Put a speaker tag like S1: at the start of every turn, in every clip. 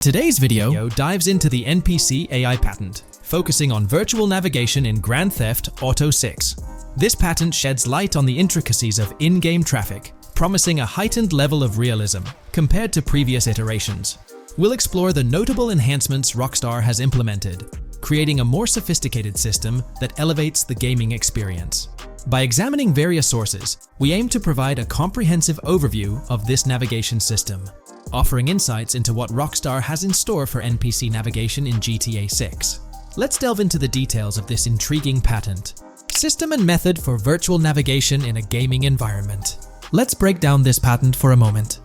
S1: Today's video dives into the NPC AI patent, focusing on virtual navigation in Grand Theft Auto 6. This patent sheds light on the intricacies of in-game traffic, promising a heightened level of realism compared to previous iterations. We'll explore the notable enhancements Rockstar has implemented, creating a more sophisticated system that elevates the gaming experience. By examining various sources, we aim to provide a comprehensive overview of this navigation system, offering insights into what Rockstar has in store for NPC navigation in GTA 6. Let's delve into the details of this intriguing patent. System and method for virtual navigation in a gaming environment. Let's break down this patent for a moment.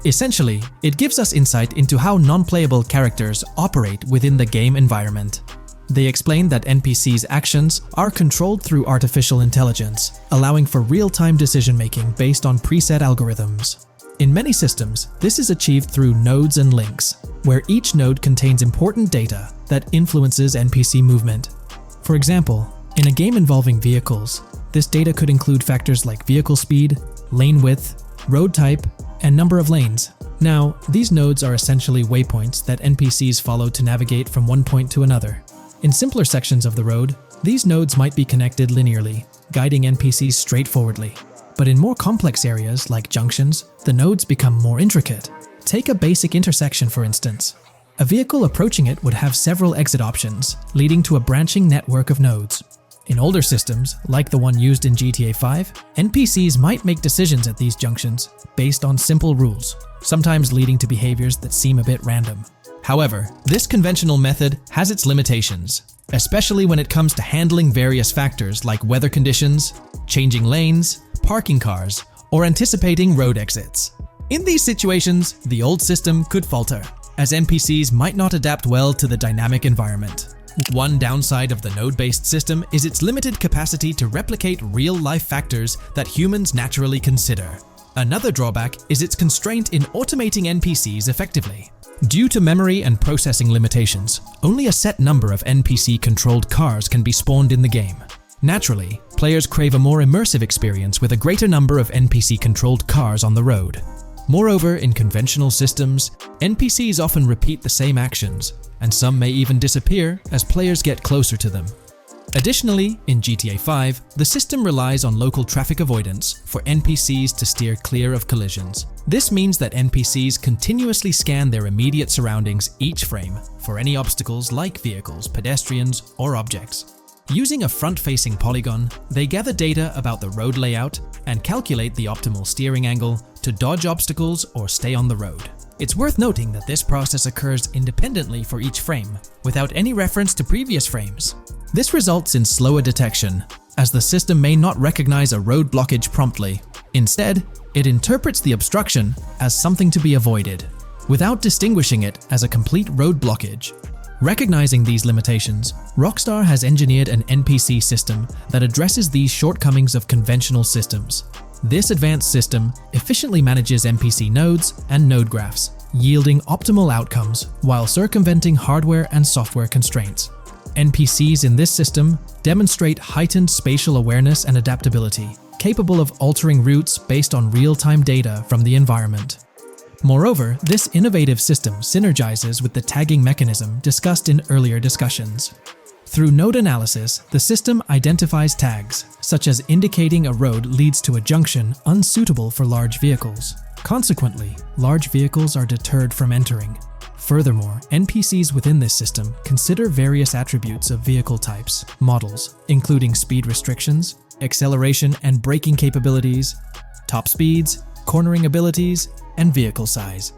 S1: Essentially, it gives us insight into how non-playable characters operate within the game environment. They explain that NPCs' actions are controlled through artificial intelligence, allowing for real-time decision-making based on preset algorithms. In many systems, this is achieved through nodes and links, where each node contains important data that influences NPC movement. For example, in a game involving vehicles, this data could include factors like vehicle speed, lane width, road type, and number of lanes. Now, these nodes are essentially waypoints that NPCs follow to navigate from one point to another. In simpler sections of the road, these nodes might be connected linearly, guiding NPCs straightforwardly. But in more complex areas, like junctions, the nodes become more intricate. Take a basic intersection, for instance. A vehicle approaching it would have several exit options, leading to a branching network of nodes. In older systems, like the one used in GTA 5, NPCs might make decisions at these junctions based on simple rules, sometimes leading to behaviors that seem a bit random. However, this conventional method has its limitations, especially when it comes to handling various factors like weather conditions, changing lanes, parking cars, or anticipating road exits. In these situations, the old system could falter, as NPCs might not adapt well to the dynamic environment. One downside of the node-based system is its limited capacity to replicate real-life factors that humans naturally consider. Another drawback is its constraint in automating NPCs effectively. Due to memory and processing limitations, only a set number of NPC-controlled cars can be spawned in the game. Naturally, players crave a more immersive experience with a greater number of NPC-controlled cars on the road. Moreover, in conventional systems, NPCs often repeat the same actions, and some may even disappear as players get closer to them. Additionally, in GTA 5, the system relies on local traffic avoidance for NPCs to steer clear of collisions. This means that NPCs continuously scan their immediate surroundings each frame for any obstacles like vehicles, pedestrians, or objects. Using a front-facing polygon, they gather data about the road layout and calculate the optimal steering angle to dodge obstacles or stay on the road. It's worth noting that this process occurs independently for each frame, without any reference to previous frames. This results in slower detection, as the system may not recognize a road blockage promptly. Instead, it interprets the obstruction as something to be avoided, without distinguishing it as a complete road blockage. Recognizing these limitations, Rockstar has engineered an NPC system that addresses these shortcomings of conventional systems. This advanced system efficiently manages NPC nodes and node graphs, yielding optimal outcomes while circumventing hardware and software constraints. NPCs in this system demonstrate heightened spatial awareness and adaptability, capable of altering routes based on real-time data from the environment. Moreover, this innovative system synergizes with the tagging mechanism discussed in earlier discussions. Through node analysis, the system identifies tags, such as indicating a road leads to a junction unsuitable for large vehicles. Consequently, large vehicles are deterred from entering. Furthermore, NPCs within this system consider various attributes of vehicle types, models, including speed restrictions, acceleration and braking capabilities, top speeds, cornering abilities, and vehicle size.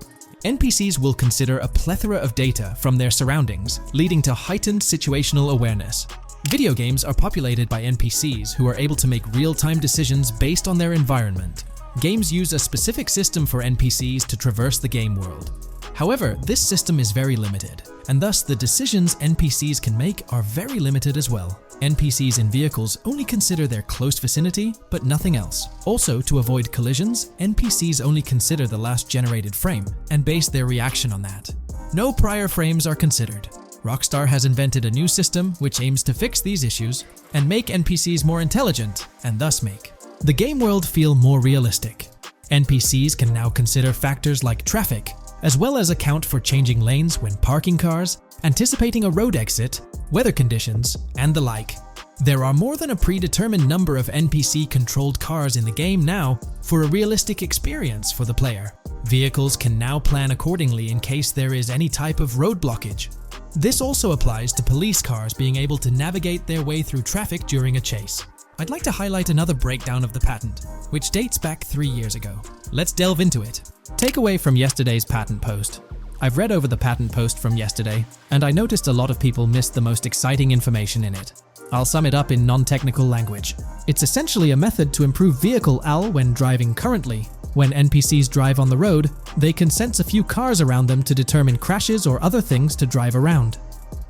S1: NPCs will consider a plethora of data from their surroundings, leading to heightened situational awareness. Video games are populated by NPCs who are able to make real-time decisions based on their environment. Games use a specific system for NPCs to traverse the game world. However, this system is very limited, and thus the decisions NPCs can make are very limited as well. NPCs in vehicles only consider their close vicinity, but nothing else. Also, to avoid collisions, NPCs only consider the last generated frame and base their reaction on that. No prior frames are considered. Rockstar has invented a new system which aims to fix these issues and make NPCs more intelligent, and thus make the game world feel more realistic. NPCs can now consider factors like traffic, as well as account for changing lanes when parking cars, anticipating a road exit, weather conditions, and the like. There are more than a predetermined number of NPC-controlled cars in the game now for a realistic experience for the player. Vehicles can now plan accordingly in case there is any type of road blockage. This also applies to police cars being able to navigate their way through traffic during a chase. I'd like to highlight another breakdown of the patent, which dates back 3 years ago. Let's delve into it. Takeaway from yesterday's patent post. I've read over the patent post from yesterday, and I noticed a lot of people missed the most exciting information in it. I'll sum it up in non-technical language. It's essentially a method to improve vehicle AL when driving currently. When NPCs drive on the road, they can sense a few cars around them to determine crashes or other things to drive around.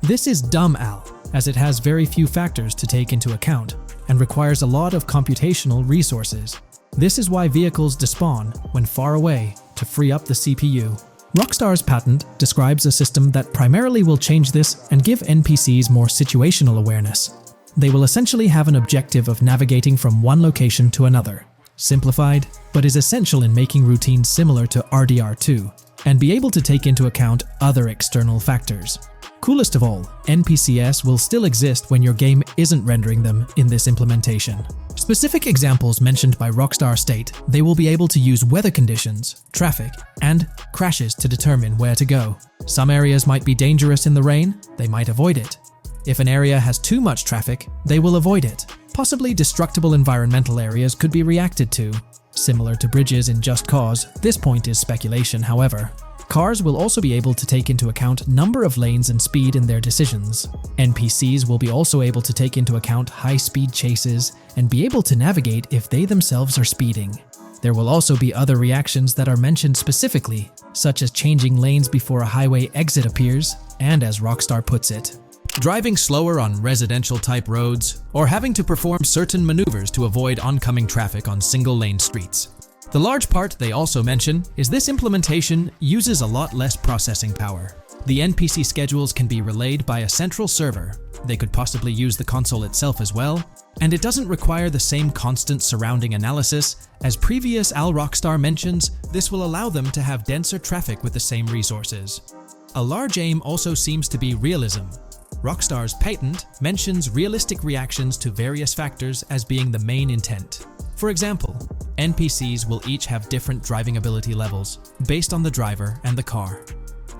S1: This is dumb AL, as it has very few factors to take into account, and requires a lot of computational resources. This is why vehicles despawn when far away to free up the CPU. Rockstar's patent describes a system that primarily will change this and give NPCs more situational awareness. They will essentially have an objective of navigating from one location to another. Simplified, but is essential in making routines similar to RDR2, and be able to take into account other external factors. Coolest of all, NPCs will still exist when your game isn't rendering them in this implementation. Specific examples mentioned by Rockstar state they will be able to use weather conditions, traffic, and crashes to determine where to go. Some areas might be dangerous in the rain, they might avoid it. If an area has too much traffic, they will avoid it. Possibly destructible environmental areas could be reacted to. Similar to bridges in Just Cause, this point is speculation, however. Cars will also be able to take into account number of lanes and speed in their decisions. NPCs will be also able to take into account high-speed chases and be able to navigate if they themselves are speeding. There will also be other reactions that are mentioned specifically, such as changing lanes before a highway exit appears, and as Rockstar puts it, driving slower on residential-type roads, or having to perform certain maneuvers to avoid oncoming traffic on single-lane streets. The large part they also mention is this implementation uses a lot less processing power. The NPC schedules can be relayed by a central server. They could possibly use the console itself as well, and it doesn't require the same constant surrounding analysis. As previous Rockstar mentions, this will allow them to have denser traffic with the same resources. A large aim also seems to be realism. Rockstar's patent mentions realistic reactions to various factors as being the main intent. For example, NPCs will each have different driving ability levels based on the driver and the car.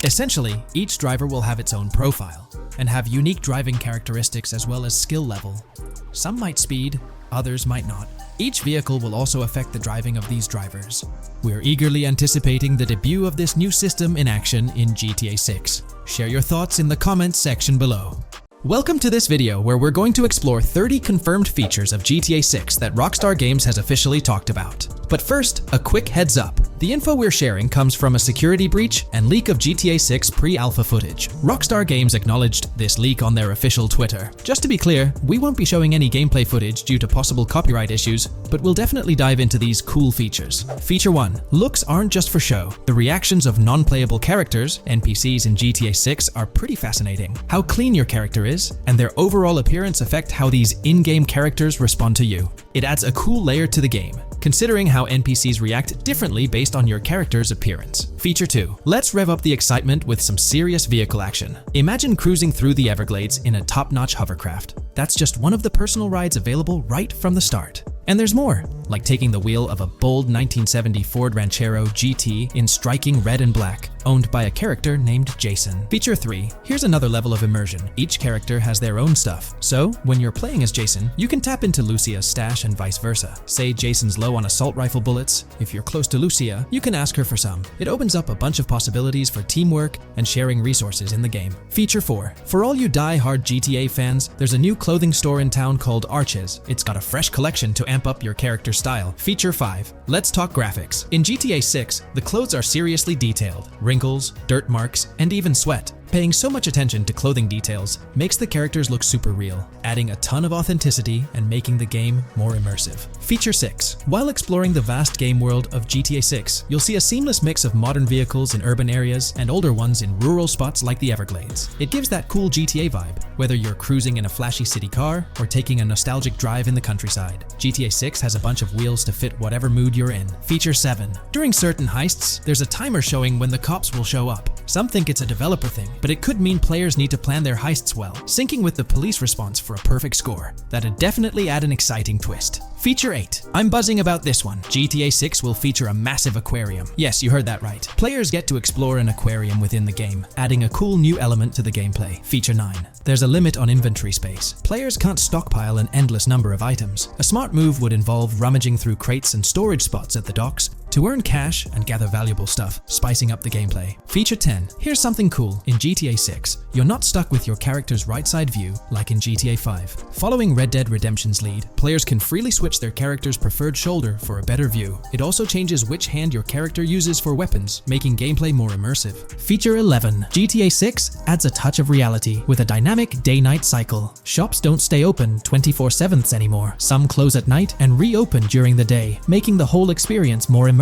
S1: Essentially, each driver will have its own profile and have unique driving characteristics as well as skill level. Some might speed, others might not. Each vehicle will also affect the driving of these drivers. We're eagerly anticipating the debut of this new system in action in GTA 6. Share your thoughts in the comments section below. Welcome to this video where we're going to explore 30 confirmed features of GTA 6 that Rockstar Games has officially talked about. But first, a quick heads up. The info we're sharing comes from a security breach and leak of GTA 6 pre-alpha footage. Rockstar Games acknowledged this leak on their official Twitter. Just to be clear, we won't be showing any gameplay footage due to possible copyright issues, but we'll definitely dive into these cool features. Feature 1. Looks aren't just for show. The reactions of non-playable characters, NPCs in GTA 6, are pretty fascinating. How clean your character is, and their overall appearance affect how these in-game characters respond to you. It adds a cool layer to the game, considering how NPCs react differently based on your character's appearance. Feature 2. Let's rev up the excitement with some serious vehicle action. Imagine cruising through the Everglades in a top-notch hovercraft. That's just one of the personal rides available right from the start. And there's more, like taking the wheel of a bold 1970 Ford Ranchero GT in striking red and black, owned by a character named Jason. Feature 3. Here's another level of immersion. Each character has their own stuff, so when you're playing as Jason, you can tap into Lucia's stash and vice versa. Say Jason's low on assault rifle bullets. If you're close to Lucia, you can ask her for some. It opens up a bunch of possibilities for teamwork and sharing resources in the game. Feature 4. For all you die-hard GTA fans, there's a new clothing store in town called Arches. It's got a fresh collection to amp up your character style. Feature 5. Let's talk graphics. In GTA 6, the clothes are seriously detailed. Wrinkles, dirt marks, and even sweat. Paying so much attention to clothing details makes the characters look super real, adding a ton of authenticity and making the game more immersive. Feature 6. While exploring the vast game world of GTA 6, you'll see a seamless mix of modern vehicles in urban areas and older ones in rural spots like the Everglades. It gives that cool GTA vibe, whether you're cruising in a flashy city car or taking a nostalgic drive in the countryside. GTA 6 has a bunch of wheels to fit whatever mood you're in. Feature 7. During certain heists, there's a timer showing when the cops will show up. Some think it's a developer thing, but it could mean players need to plan their heists well, syncing with the police response for a perfect score. That'd definitely add an exciting twist. Feature 8. I'm buzzing about this one. GTA 6 will feature a massive aquarium. Yes, you heard that right. Players get to explore an aquarium within the game, adding a cool new element to the gameplay. Feature 9. There's a limit on inventory space. Players can't stockpile an endless number of items. A smart move would involve rummaging through crates and storage spots at the docks to earn cash and gather valuable stuff, spicing up the gameplay. Feature 10. Here's something cool. In GTA 6, you're not stuck with your character's right side view like in GTA 5. Following Red Dead Redemption's lead, players can freely switch their character's preferred shoulder for a better view. It also changes which hand your character uses for weapons, making gameplay more immersive. Feature 11. GTA 6 adds a touch of reality with a dynamic day-night cycle. Shops don't stay open 24/7 anymore. Some close at night and reopen during the day, making the whole experience more immersive.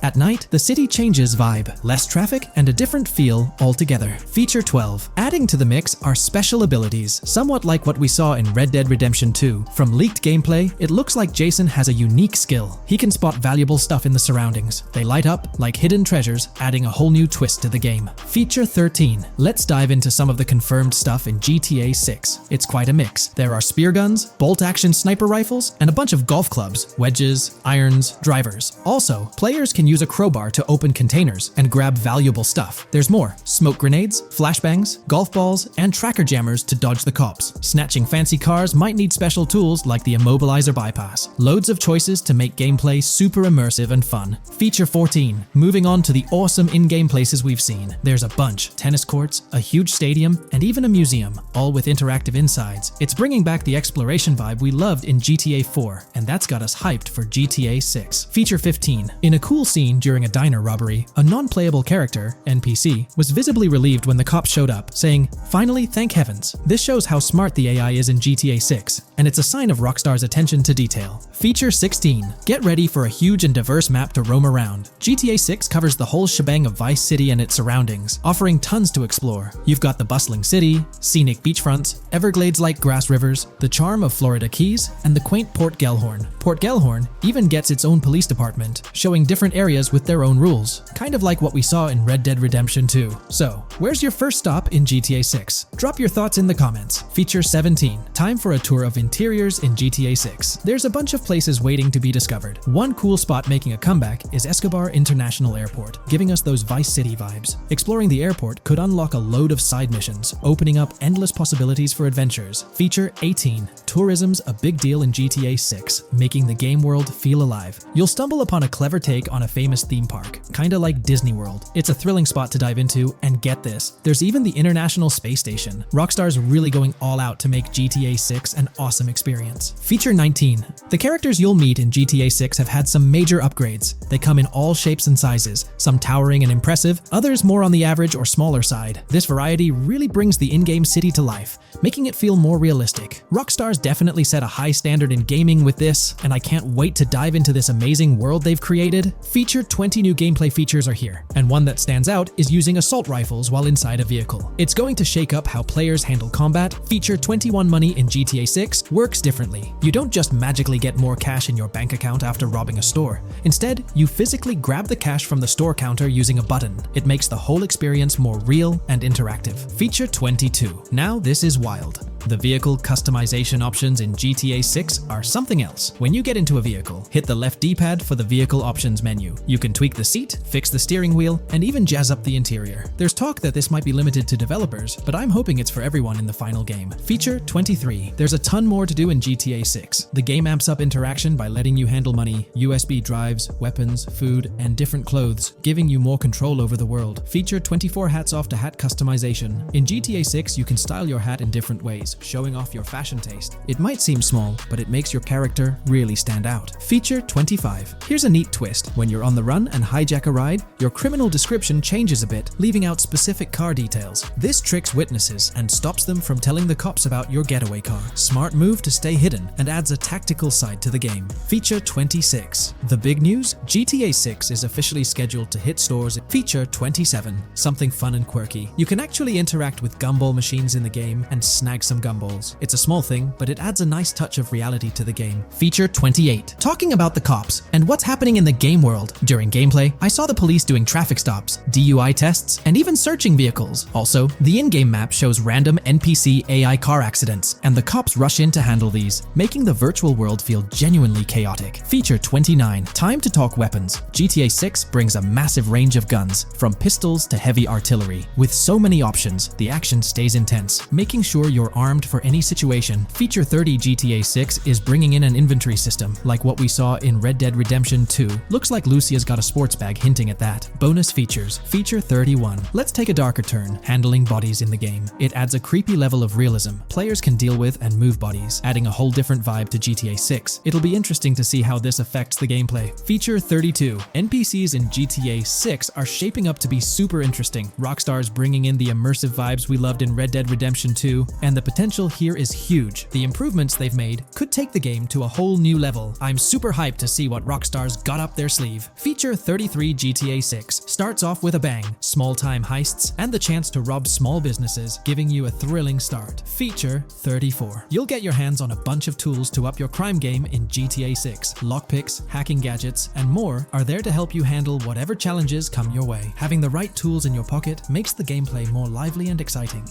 S1: At night, the city changes vibe, less traffic, and a different feel altogether. Feature 12. Adding to the mix are special abilities, somewhat like what we saw in Red Dead Redemption 2. From leaked gameplay, it looks like Jason has a unique skill. He can spot valuable stuff in the surroundings. They light up like hidden treasures, adding a whole new twist to the game. Feature 13. Let's dive into some of the confirmed stuff in GTA 6. It's quite a mix. There are spear guns, bolt-action sniper rifles, and a bunch of golf clubs, wedges, irons, drivers. Also, players can use a crowbar to open containers and grab valuable stuff. There's more: smoke grenades, flashbangs, golf balls, and tracker jammers to dodge the cops. Snatching fancy cars might need special tools like the immobilizer bypass. Loads of choices to make gameplay super immersive and fun. Feature 14. Moving on to the awesome in-game places we've seen. There's a bunch: tennis courts, a huge stadium, and even a museum, all with interactive insides. It's bringing back the exploration vibe we loved in GTA 4, and that's got us hyped for GTA 6. Feature 15. In a cool scene during a diner robbery, a non-playable character, NPC, was visibly relieved when the cops showed up, saying, "Finally, thank heavens." This shows how smart the AI is in GTA 6, and it's a sign of Rockstar's attention to detail. Feature 16. Get ready for a huge and diverse map to roam around. GTA 6 covers the whole shebang of Vice City and its surroundings, offering tons to explore. You've got the bustling city, scenic beachfronts, Everglades-like grass rivers, the charm of Florida Keys, and the quaint Port Gellhorn. Port Gellhorn even gets its own police department, showing different areas with their own rules, kind of like what we saw in Red Dead Redemption 2. So, where's your first stop in GTA 6? Drop your thoughts in the comments. Feature 17. Time for a tour of interiors in GTA 6. There's a bunch of places waiting to be discovered. One cool spot making a comeback is Escobar International Airport, giving us those Vice City vibes. Exploring the airport could unlock a load of side missions, opening up endless possibilities for adventures. Feature 18. Tourism's a big deal in GTA 6, making the game world feel alive. You'll stumble upon a clever take on a famous theme park, kinda like Disney World. It's a thrilling spot to dive into, and get this, there's even the International Space Station. Rockstar's really going all out to make GTA 6 an awesome experience. Feature 19. The characters you'll meet in GTA 6 have had some major upgrades. They come in all shapes and sizes, some towering and impressive, others more on the average or smaller side. This variety really brings the in-game city to life, making it feel more realistic. Rockstar's definitely set a high standard in gaming with this, and I can't wait to dive into this amazing world they've created. Feature 20 new gameplay features are here, and one that stands out is using assault rifles while inside a vehicle. It's going to shake up how players handle combat. Feature 21 money in GTA 6 works differently. You don't just magically get more cash in your bank account after robbing a store. Instead, you physically grab the cash from the store counter using a button. It makes the whole experience more real and interactive. Feature 22. Now this is wild. The vehicle customization options in GTA 6 are something else. When you get into a vehicle, hit the left D-pad for the vehicle options menu. You can tweak the seat, fix the steering wheel, and even jazz up the interior. There's talk that this might be limited to developers, but I'm hoping it's for everyone in the final game. Feature 23. There's a ton more to do in GTA 6. The game amps up interaction by letting you handle money, USB drives, weapons, food, and different clothes, giving you more control over the world. Feature 24 hats off to hat customization. In GTA 6, you can style your hat in different ways, clothes, showing off your fashion taste. It might seem small, but it makes your character really stand out. Feature 25. Here's a neat twist. When you're on the run and hijack a ride, your criminal description changes a bit, leaving out specific car details. This tricks witnesses and stops them from telling the cops about your getaway car. Smart move to stay hidden and adds a tactical side to the game. Feature 26. The big news? GTA 6 is officially scheduled to hit stores. Feature 27. Something fun and quirky. You can actually interact with gumball machines in the game and snag some gumballs. It's a small thing, but it adds a nice touch of reality to the game. Feature 28. Talking about the cops and what's happening in the game world. During gameplay, I saw the police doing traffic stops, DUI tests, and even searching vehicles. Also, the in-game map shows random NPC AI car accidents, and the cops rush in to handle these, making the virtual world feel genuinely chaotic. Feature 29. Time to talk weapons. GTA 6 brings a massive range of guns, from pistols to heavy artillery. With so many options, the action stays intense, making sure you're armed for any situation. Feature 30. GTA 6 is bringing in an inventory system, like what we saw in Red Dead Redemption 2. Looks like Lucia's got a sports bag hinting at that. Bonus features. Feature 31. Let's take a darker turn, handling bodies in the game. It adds a creepy level of realism. Players can deal with and move bodies, adding a whole different vibe to GTA 6. It'll be interesting to see how this affects the gameplay. Feature 32. NPCs in GTA 6 are shaping up to be super interesting. Rockstar's bringing in the immersive vibes we loved in Red Dead Redemption 2, and the potential here is huge. The improvements they've made could take the game to a whole new level. I'm super hyped to see what Rockstar's got up their sleeve. Feature 33. GTA 6 starts off with a bang, small-time heists, and the chance to rob small businesses, giving you a thrilling start. Feature 34. You'll get your hands on a bunch of tools to up your crime game in GTA 6. Lockpicks, hacking gadgets, and more are there to help you handle whatever challenges come your way. Having the right tools in your pocket makes the gameplay more lively and exciting.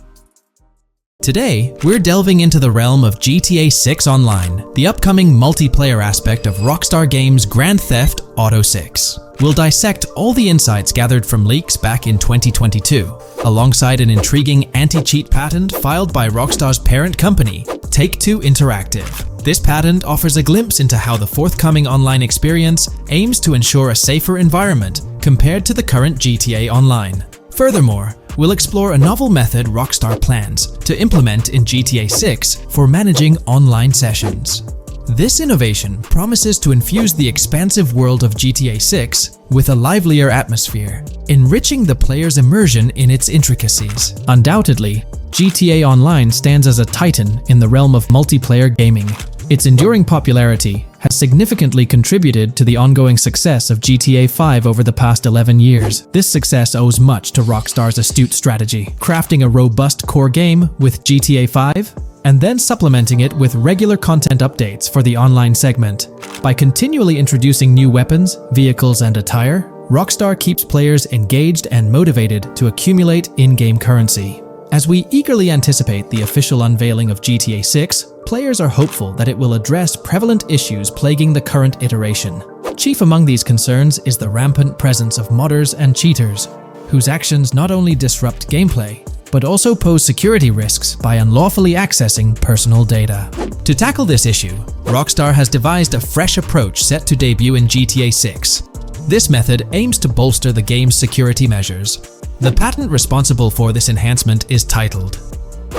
S1: Today, we're delving into the realm of GTA 6 Online, the upcoming multiplayer aspect of Rockstar Games' Grand Theft Auto 6. We'll dissect all the insights gathered from leaks back in 2022, alongside an intriguing anti-cheat patent filed by Rockstar's parent company, Take-Two Interactive. This patent offers a glimpse into how the forthcoming online experience aims to ensure a safer environment compared to the current GTA Online. Furthermore, we'll explore a novel method Rockstar plans to implement in GTA 6 for managing online sessions. This innovation promises to infuse the expansive world of GTA 6 with a livelier atmosphere, enriching the player's immersion in its intricacies. Undoubtedly, GTA Online stands as a titan in the realm of multiplayer gaming. Its enduring popularity has significantly contributed to the ongoing success of GTA 5 over the past 11 years. This success owes much to Rockstar's astute strategy, crafting a robust core game with GTA 5 and then supplementing it with regular content updates for the online segment. By continually introducing new weapons, vehicles, and attire, Rockstar keeps players engaged and motivated to accumulate in-game currency. As we eagerly anticipate the official unveiling of GTA 6, players are hopeful that it will address prevalent issues plaguing the current iteration. Chief among these concerns is the rampant presence of modders and cheaters, whose actions not only disrupt gameplay, but also pose security risks by unlawfully accessing personal data. To tackle this issue, Rockstar has devised a fresh approach set to debut in GTA 6. This method aims to bolster the game's security measures. The patent responsible for this enhancement is titled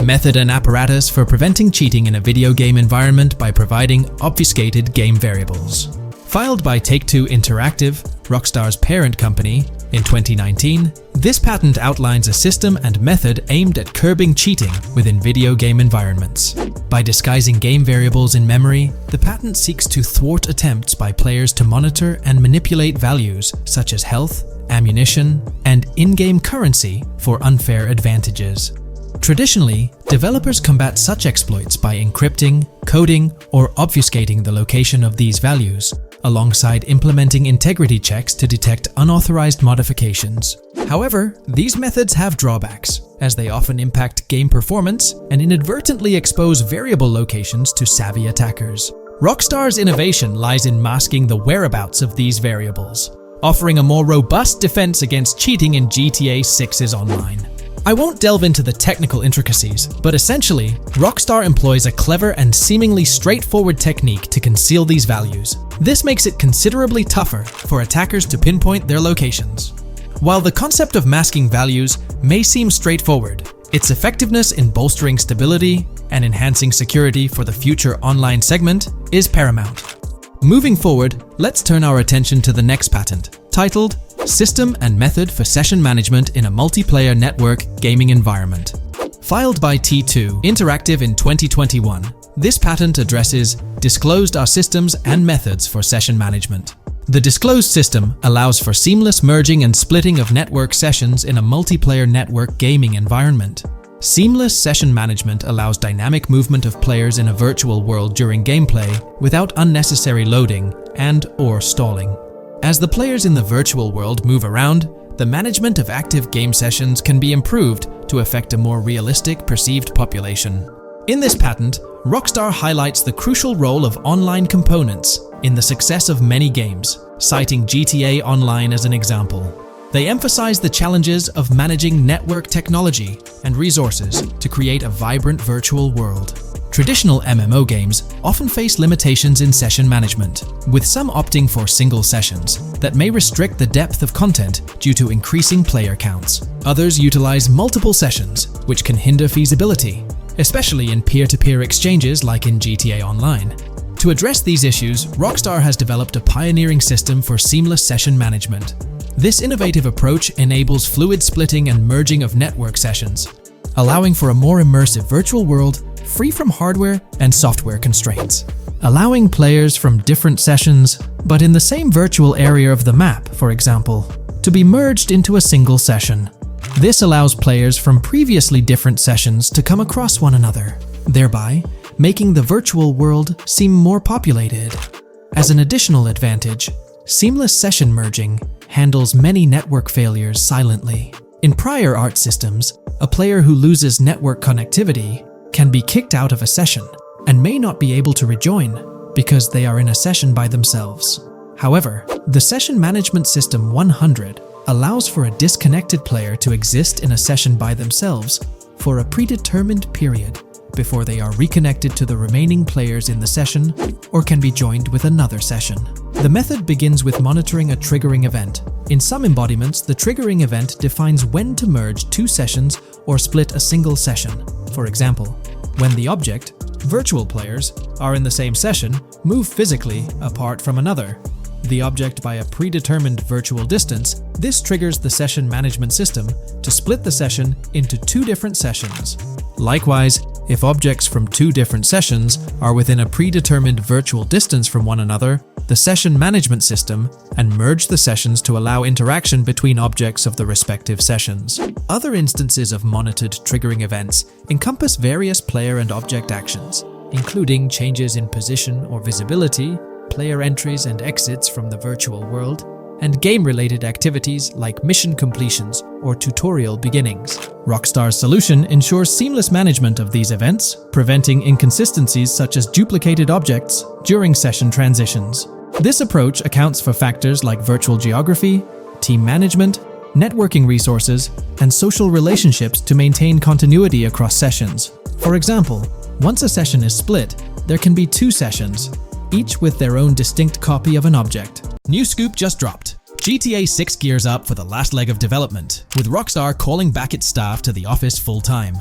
S1: Method and Apparatus for Preventing Cheating in a Video Game Environment by Providing Obfuscated Game Variables. Filed by Take-Two Interactive, Rockstar's parent company, in 2019, this patent outlines a system and method aimed at curbing cheating within video game environments. By disguising game variables in memory, the patent seeks to thwart attempts by players to monitor and manipulate values such as health, ammunition, and in-game currency for unfair advantages. Traditionally, developers combat such exploits by encrypting, coding, or obfuscating the location of these values, alongside implementing integrity checks to detect unauthorized modifications. However, these methods have drawbacks, as they often impact game performance and inadvertently expose variable locations to savvy attackers. Rockstar's innovation lies in masking the whereabouts of these variables, offering a more robust defense against cheating in GTA 6's online. I won't delve into the technical intricacies, but essentially, Rockstar employs a clever and seemingly straightforward technique to conceal these values. This makes it considerably tougher for attackers to pinpoint their locations. While the concept of masking values may seem straightforward, its effectiveness in bolstering stability, and enhancing security for the future online segment is paramount. Moving forward, let's turn our attention to the next patent, titled System and Method for Session Management in a Multiplayer Network Gaming Environment. Filed by T2 Interactive in 2021, this patent addresses disclosed are systems and methods for session management. The disclosed system allows for seamless merging and splitting of network sessions in a multiplayer network gaming environment. Seamless session management allows dynamic movement of players in a virtual world during gameplay without unnecessary loading and/or stalling. As the players in the virtual world move around, the management of active game sessions can be improved to affect a more realistic perceived population. In this patent, Rockstar highlights the crucial role of online components in the success of many games, citing GTA Online as an example. They emphasize the challenges of managing network technology and resources to create a vibrant virtual world. Traditional MMO games often face limitations in session management, with some opting for single sessions that may restrict the depth of content due to increasing player counts. Others utilize multiple sessions, which can hinder feasibility, especially in peer-to-peer exchanges like in GTA Online. To address these issues, Rockstar has developed a pioneering system for seamless session management. This innovative approach enables fluid splitting and merging of network sessions, allowing for a more immersive virtual world free from hardware and software constraints. Allowing players from different sessions, but in the same virtual area of the map, for example, to be merged into a single session. This allows players from previously different sessions to come across one another, thereby making the virtual world seem more populated. As an additional advantage, seamless session merging handles many network failures silently. In prior art systems, a player who loses network connectivity can be kicked out of a session and may not be able to rejoin because they are in a session by themselves. However, the Session Management System 100 allows for a disconnected player to exist in a session by themselves for a predetermined period before they are reconnected to the remaining players in the session or can be joined with another session. The method begins with monitoring a triggering event. In some embodiments, the triggering event defines when to merge two sessions or split a single session. For example, when the object, virtual players, are in the same session, move physically apart from another, the object by a predetermined virtual distance, this triggers the session management system to split the session into two different sessions. Likewise, if objects from two different sessions are within a predetermined virtual distance from one another, the session management system and merge the sessions to allow interaction between objects of the respective sessions. Other instances of monitored triggering events encompass various player and object actions, including changes in position or visibility, player entries and exits from the virtual world, and game-related activities like mission completions or tutorial beginnings. Rockstar's solution ensures seamless management of these events, preventing inconsistencies such as duplicated objects during session transitions. This approach accounts for factors like virtual geography, team management, networking resources, and social relationships to maintain continuity across sessions. For example, once a session is split, there can be two sessions, each with their own distinct copy of an object. New scoop just dropped. GTA 6 gears up for the last leg of development, with Rockstar calling back its staff to the office full-time.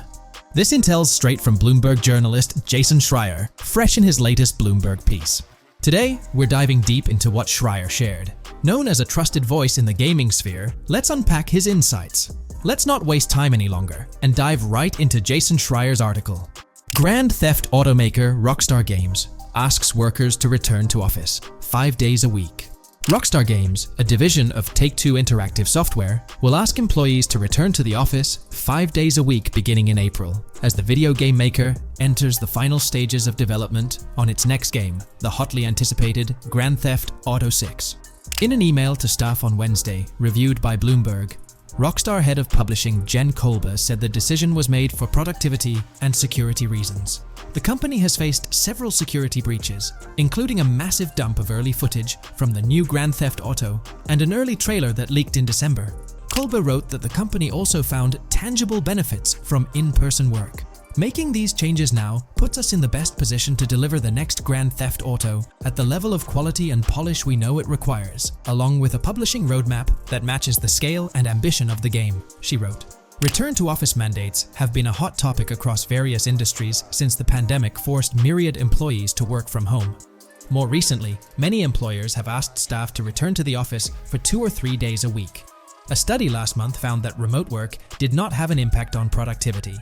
S1: This intel's straight from Bloomberg journalist Jason Schreier, fresh in his latest Bloomberg piece. Today, we're diving deep into what Schreier shared. Known as a trusted voice in the gaming sphere, let's unpack his insights. Let's not waste time any longer and dive right into Jason Schreier's article. Grand Theft automaker Rockstar Games asks workers to return to office 5 days a week. Rockstar Games, a division of Take-Two Interactive Software, will ask employees to return to the office 5 days a week beginning in April, as the video game maker enters the final stages of development on its next game, the hotly anticipated Grand Theft Auto 6. In an email to staff on Wednesday, reviewed by Bloomberg, Rockstar head of publishing Jen Kolber said the decision was made for productivity and security reasons. The company has faced several security breaches, including a massive dump of early footage from the new Grand Theft Auto and an early trailer that leaked in December. Kolber wrote that the company also found tangible benefits from in-person work. Making these changes now puts us in the best position to deliver the next Grand Theft Auto at the level of quality and polish we know it requires, along with a publishing roadmap that matches the scale and ambition of the game, she wrote. Return-to-office mandates have been a hot topic across various industries since the pandemic forced myriad employees to work from home. More recently, many employers have asked staff to return to the office for 2 or 3 days a week. A study last month found that remote work did not have an impact on productivity.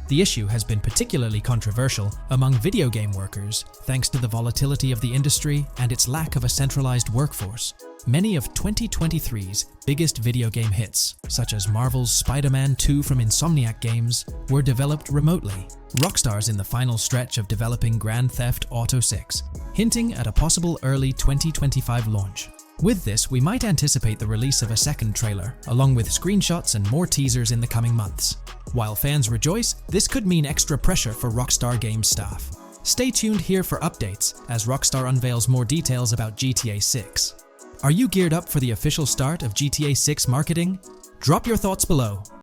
S1: The issue has been particularly controversial among video game workers, thanks to the volatility of the industry and its lack of a centralized workforce. Many of 2023's biggest video game hits, such as Marvel's Spider-Man 2 from Insomniac Games, were developed remotely. Rockstar's in the final stretch of developing Grand Theft Auto 6, hinting at a possible early 2025 launch. With this, we might anticipate the release of a second trailer, along with screenshots and more teasers in the coming months. While fans rejoice, this could mean extra pressure for Rockstar Games staff. Stay tuned here for updates as Rockstar unveils more details about GTA 6. Are you geared up for the official start of GTA 6 marketing? Drop your thoughts below.